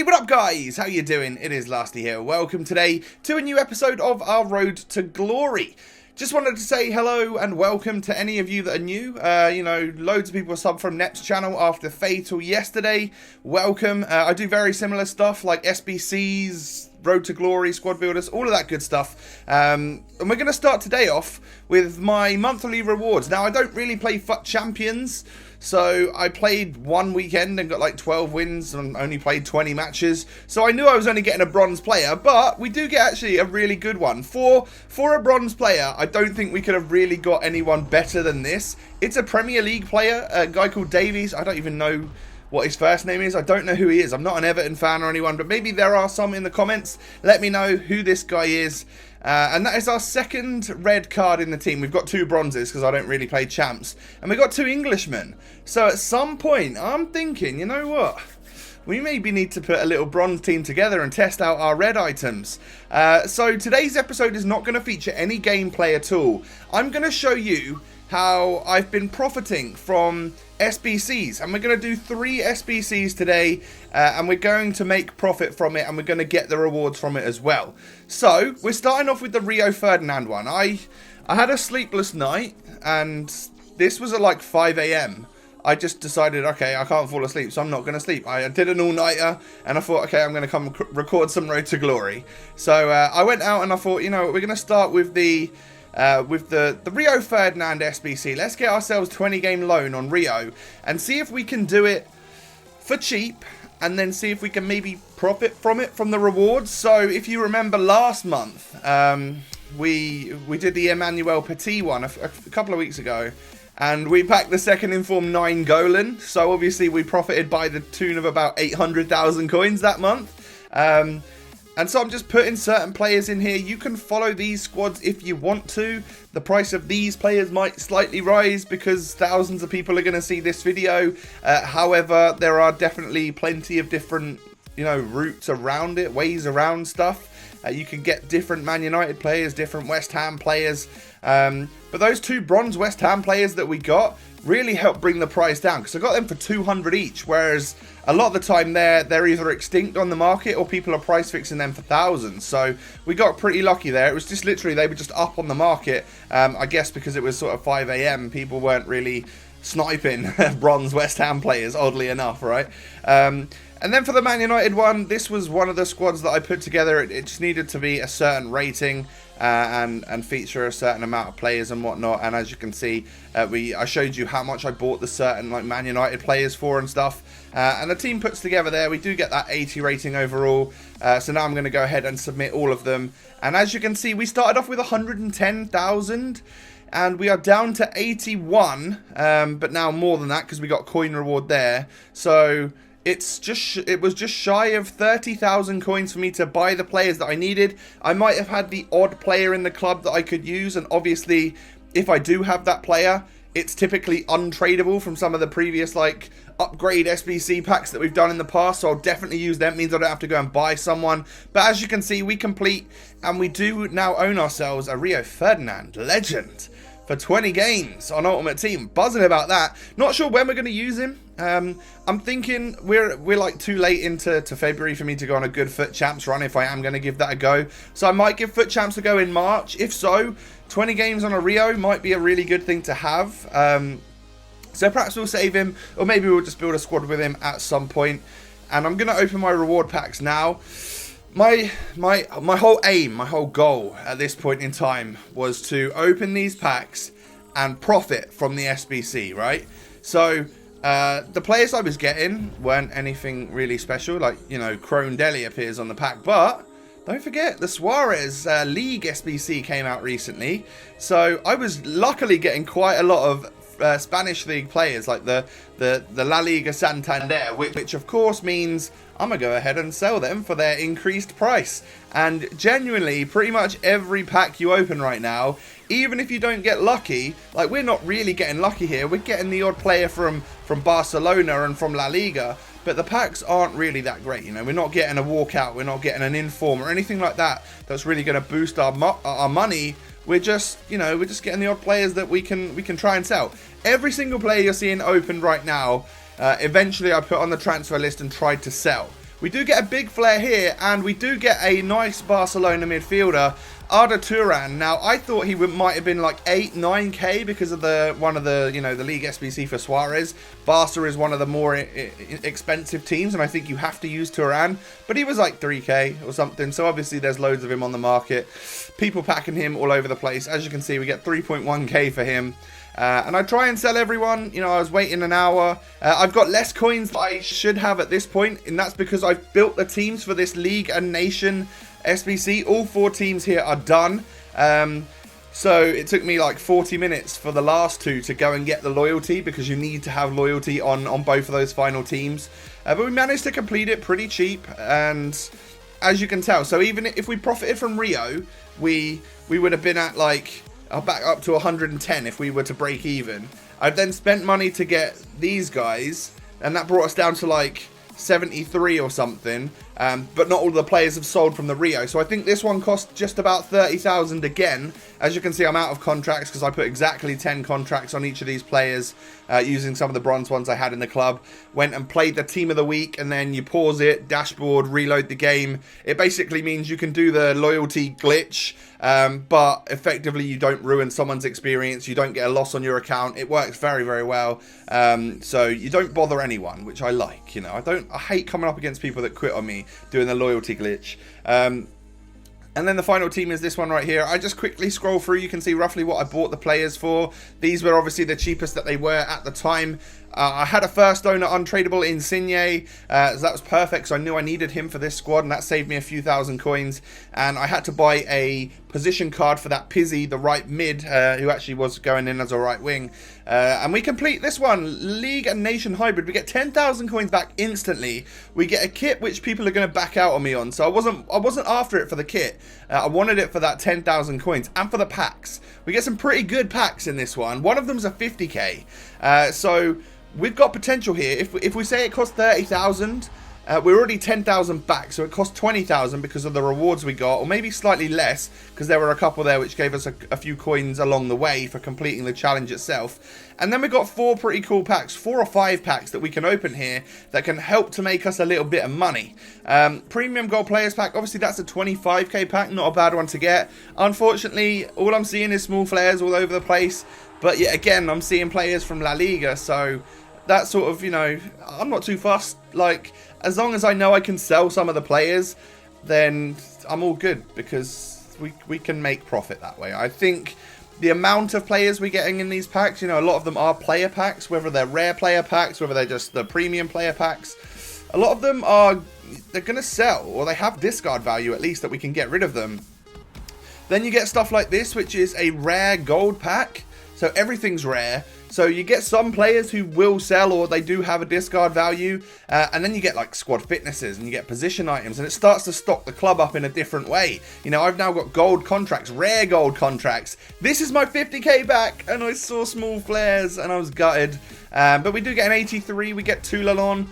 What up guys, how you doing? It is Lasty here. Welcome today to a new episode of our Road to Glory. Just wanted to say hello and welcome to any of you that are new. You know, loads of people subbed from Nep's channel after Fatal yesterday. Welcome. I do very similar stuff like SBC'S, Road to Glory, Squad Builders, all of that good stuff. And we're going to start today off with my monthly rewards. Now, I don't really play FUT Champions, so I played one weekend and got like 12 wins and only played 20 matches. So I knew I was only getting a bronze player, but we do get actually a really good one. For a bronze player, I don't think we could have really got anyone better than this. It's a Premier League player, a guy called Davies. I don't even know what his first name is. I don't know who he is. I'm not an Everton fan or anyone, but maybe there are some in the comments. Let me know who this guy is. And that is our second red card in the team. We've got 2 bronzes because I don't really play champs. And we've got 2 Englishmen. So at some point, I'm thinking, you know what? We maybe need to put a little bronze team together and test out our red items. So today's episode is not going to feature any gameplay at all. I'm going to show you how I've been profiting from SBCs, and we're going to do 3 SBCs today, and we're going to make profit from it, and we're going to get the rewards from it as well. So we're starting off with the Rio Ferdinand one. I had a sleepless night, and this was at like 5 AM. I just decided, okay, I can't fall asleep, so I'm not going to sleep. I did an all-nighter, and I thought, okay, I'm going to come record some Road to Glory. So I went out and I thought, you know, we're going to start with the Rio Ferdinand SBC. Let's get ourselves 20 game loan on Rio and see if we can do it for cheap, and then see if we can maybe profit from it, from the rewards. So if you remember last month, we did the Emmanuel Petit one a couple of weeks ago, and we packed the second inform 9 Golan. So obviously we profited by the tune of about 800,000 coins that month. And so I'm just putting certain players in here. You can follow these squads if you want to. The price of these players might slightly rise because thousands of people are going to see this video. However, there are definitely plenty of different, you know, routes around it, ways around stuff. You can get different Man United players, different West Ham players. But those 2 bronze West Ham players that we got really helped bring the price down, because I got them for 200 each, whereas a lot of the time they're either extinct on the market or people are price fixing them for thousands. So we got pretty lucky there. It was just literally they were just up on the market. I guess because it was sort of 5 AM, people weren't really sniping bronze West Ham players, oddly enough, right? And then for the Man United one, this was one of the squads that I put together. It just needed to be a certain rating and feature a certain amount of players and whatnot. And as you can see, I showed you how much I bought the certain like Man United players for and stuff. And the team puts together there. We do get that 80 rating overall. So now I'm going to go ahead and submit all of them. And as you can see, we started off with 110,000. And we are down to 81. But now more than that because we got coin reward there. So it was just shy of 30,000 coins for me to buy the players that I needed. I might have had the odd player in the club that I could use, and obviously if I do have that player, it's typically untradeable from some of the previous like upgrade SBC packs that we've done in the past, so I'll definitely use them. It means I don't have to go and buy someone. But as you can see, we complete, and we do now own ourselves a Rio Ferdinand legend for 20 games on Ultimate Team. Buzzing about that. Not sure when we're going to use him. I'm thinking we're like too late into February for me to go on a good FUT Champs run if I am going to give that a go. So I might give FUT Champs a go in March. If so, 20 games on a Rio might be a really good thing to have. So perhaps we'll save him, or maybe we'll just build a squad with him at some point. And I'm going to open my reward packs now. My whole aim, my whole goal at this point in time was to open these packs and profit from the SBC, right? So the players I was getting weren't anything really special, like, you know, Crone Deli appears on the pack, but don't forget the Suarez League SBC came out recently, so I was luckily getting quite a lot of Spanish League players, like the La Liga Santander, which of course means I'm going to go ahead and sell them for their increased price. And genuinely, pretty much every pack you open right now, even if you don't get lucky, like we're not really getting lucky here, we're getting the odd player from Barcelona and from La Liga, but the packs aren't really that great, you know. We're not getting a walkout, we're not getting an inform or anything like that that's really going to boost our money. We're just, you know, we're just getting the odd players that we can try and sell. Every single player you're seeing opened right now, eventually I put on the transfer list and tried to sell. We do get a big flare here, and we do get a nice Barcelona midfielder, Arda Turan. Now, I thought he might have been like 8-9k because of one of the League SBC for Suarez. Barca is one of the more expensive teams, and I think you have to use Turan. But he was like 3k or something, so obviously there's loads of him on the market. People packing him all over the place. As you can see, we get 3.1k for him. And I try and sell everyone. I was waiting an hour. I've got less coins than I should have at this point, and that's because I've built the teams for this League and Nation SBC. All 4 teams here are done. So it took me like 40 minutes for the last 2 to go and get the loyalty, because you need to have loyalty on both of those final teams. But we managed to complete it pretty cheap, and as you can tell, so even if we profited from Rio, we would have been at like back up to 110 if we were to break even. I've then spent money to get these guys, and that brought us down to like 73 or something, but not all the players have sold from the Rio, so I think this one cost just about 30,000 again. As you can see, I'm out of contracts because I put exactly 10 contracts on each of these players, using some of the bronze ones I had in the club. Went and played the team of the week, and then you pause it, dashboard, reload the game. It basically means you can do the loyalty glitch, but effectively you don't ruin someone's experience, you don't get a loss on your account. It works very, very well, so you don't bother anyone, which I like. I hate coming up against people that quit on me doing the loyalty glitch. And then the final team is this one right here. I just quickly scroll through. You can see roughly what I bought the players for. These were obviously the cheapest that they were at the time. I had a first owner untradeable Insigne, so that was perfect, so I knew I needed him for this squad, and that saved me a few thousand coins. And I had to buy a position card for that Pizzi, the right mid, who actually was going in as a right wing. And we complete this one, League and Nation Hybrid. We get 10,000 coins back instantly. We get a kit which people are going to back out on me on, so I wasn't after it for the kit. I wanted it for that 10,000 coins and for the packs. We get some pretty good packs in this one. One of them's a 50k, so we've got potential here. If we say it costs 30,000, we're already 10,000 back, so it costs 20,000 because of the rewards we got, or maybe slightly less because there were a couple there which gave us a few coins along the way for completing the challenge itself. And then we got 4 pretty cool packs, 4 or 5 packs that we can open here that can help to make us a little bit of money. Premium Gold Players Pack, obviously that's a 25k pack, not a bad one to get. Unfortunately, all I'm seeing is small flares all over the place, but yet again, I'm seeing players from La Liga, so that sort of, I'm not too fussed. Like, as long as I know I can sell some of the players, then I'm all good, because we can make profit that way. I think the amount of players we're getting in these packs, a lot of them are player packs, whether they're rare player packs, whether they're just the premium player packs. A lot of them they're going to sell, or they have discard value at least, that we can get rid of them. Then you get stuff like this, which is a rare gold pack. So everything's rare. So you get some players who will sell, or they do have a discard value. And then you get like squad fitnesses, and you get position items, and it starts to stock the club up in a different way. I've now got gold contracts, rare gold contracts. This is my 50k back, and I saw small flares and I was gutted. But we do get an 83. We get Tulalon,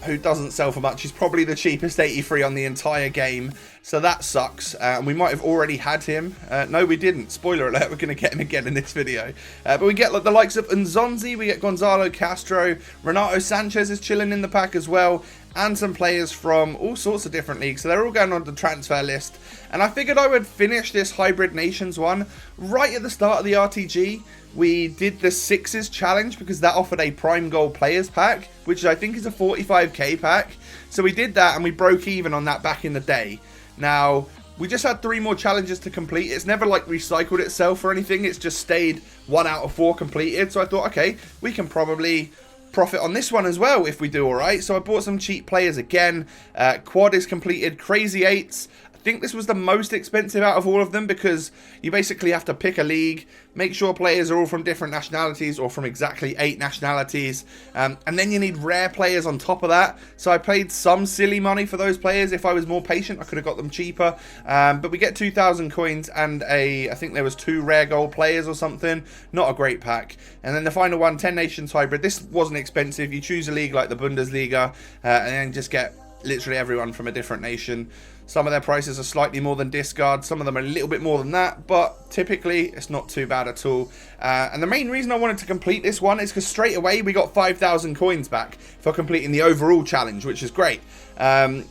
who doesn't sell for much. He's probably the cheapest 83 on the entire game. So that sucks. And we might have already had him. No, we didn't. Spoiler alert, we're going to get him again in this video. But we get the likes of Nzonzi, we get Gonzalo Castro, Renato Sanchez is chilling in the pack as well, and some players from all sorts of different leagues. So they're all going on the transfer list. And I figured I would finish this Hybrid Nations one right at the start of the RTG. We did the 6's challenge because that offered a Prime Gold Players pack, which I think is a 45k pack. So we did that, and we broke even on that back in the day. Now, we just had 3 more challenges to complete. It's never like recycled itself or anything. It's just stayed 1 out of 4 completed. So I thought, okay, we can probably profit on this one as well if we do alright. So I bought some cheap players again. Quad is completed. Crazy 8s. I think this was the most expensive out of all of them, because you basically have to pick a league, make sure players are all from different nationalities, or from exactly 8 nationalities, and then you need rare players on top of that. So I paid some silly money for those players. If I was more patient, I could have got them cheaper, but we get 2,000 coins and I think there was 2 rare gold players or something. Not a great pack. And then the final one, 10 Nations Hybrid. This wasn't expensive. You choose a league like the Bundesliga, and then just get literally everyone from a different nation. Some of their prices are slightly more than discard, some of them are a little bit more than that, but typically it's not too bad at all. And the main reason I wanted to complete this one is because straight away we got 5,000 coins back for completing the overall challenge, which is great.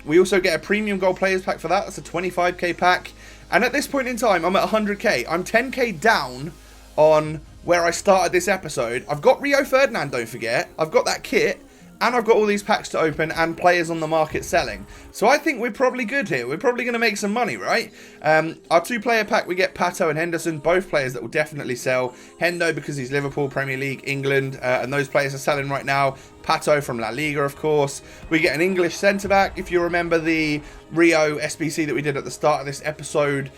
We also get a premium gold players pack for that. That's a 25k pack. And at this point in time, I'm at 100k. I'm 10k down on where I started this episode. I've got Rio Ferdinand, don't forget. I've got that kit. And I've got all these packs to open and players on the market selling. So I think we're probably good here. We're probably going to make some money, right? Our 2-player pack, we get Pato and Henderson, both players that will definitely sell. Hendo because he's Liverpool, Premier League, England, and those players are selling right now. Pato from La Liga, of course. We get an English centre-back. If you remember the Rio SBC that we did at the start of this episode,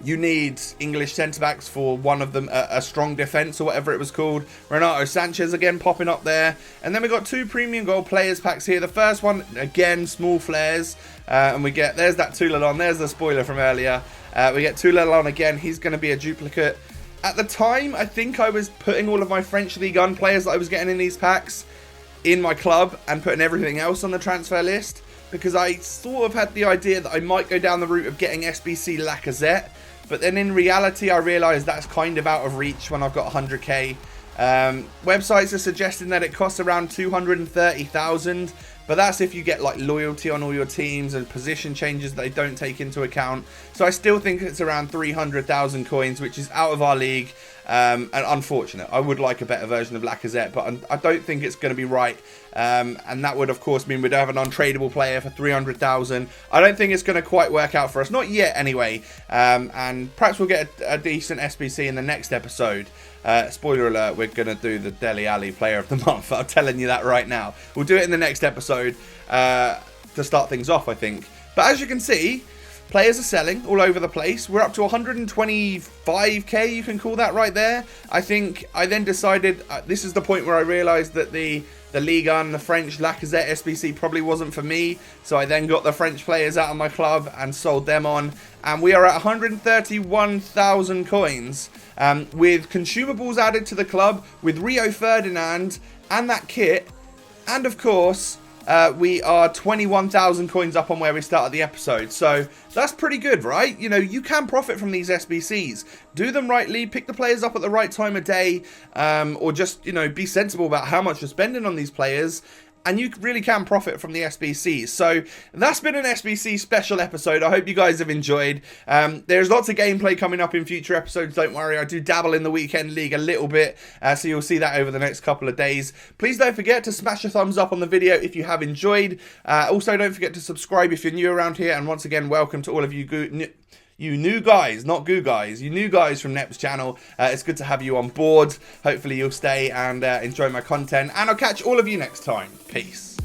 you need English centre-backs for one of them, a strong defence or whatever it was called. Renato Sanchez again popping up there. And then we got 2 premium gold players packs here. The first one, again, small flares. And we get, there's that Tulalon. There's the spoiler from earlier. We get Tulalon again. He's going to be a duplicate. At the time, I think I was putting all of my French League 1 players that I was getting in these packs in my club and putting everything else on the transfer list. Because I sort of had the idea that I might go down the route of getting SBC Lacazette. But then in reality, I realised that's kind of out of reach when I've got 100k. Websites are suggesting that it costs around 230,000. But that's if you get like loyalty on all your teams and position changes that they don't take into account. So I still think it's around 300,000 coins, which is out of our league. And unfortunate. I would like a better version of Lacazette, but I don't think it's going to be right. And that would, of course, mean we'd have an untradeable player for 300,000. I don't think it's going to quite work out for us. Not yet, anyway. And perhaps we'll get a decent SBC in the next episode. Spoiler alert, we're going to do the Dele Alli Player of the Month. I'm telling you that right now. We'll do it in the next episode to start things off, I think. But as you can see, players are selling all over the place. We're up to 125k, you can call that right there. I think I then decided, this is the point where I realised that the Liga and the French Lacazette SBC probably wasn't for me. So I then got the French players out of my club and sold them on. And we are at 131,000 coins with consumables added to the club, with Rio Ferdinand and that kit. And of course, we are 21,000 coins up on where we started the episode. So that's pretty good, right? You know, you can profit from these SBCs. Do them rightly, pick the players up at the right time of day, or just, you know, be sensible about how much you're spending on these players. And you really can profit from the SBCs. So that's been an SBC special episode. I hope you guys have enjoyed. There's lots of gameplay coming up in future episodes. Don't worry, I do dabble in the weekend league a little bit. So you'll see that over the next couple of days. Please don't forget to smash a thumbs up on the video if you have enjoyed. Also, don't forget to subscribe if you're new around here. And once again, welcome to all of you new guys, not goo guys, you new guys from Nep's channel. It's good to have you on board. Hopefully you'll stay and enjoy my content. And I'll catch all of you next time. Peace.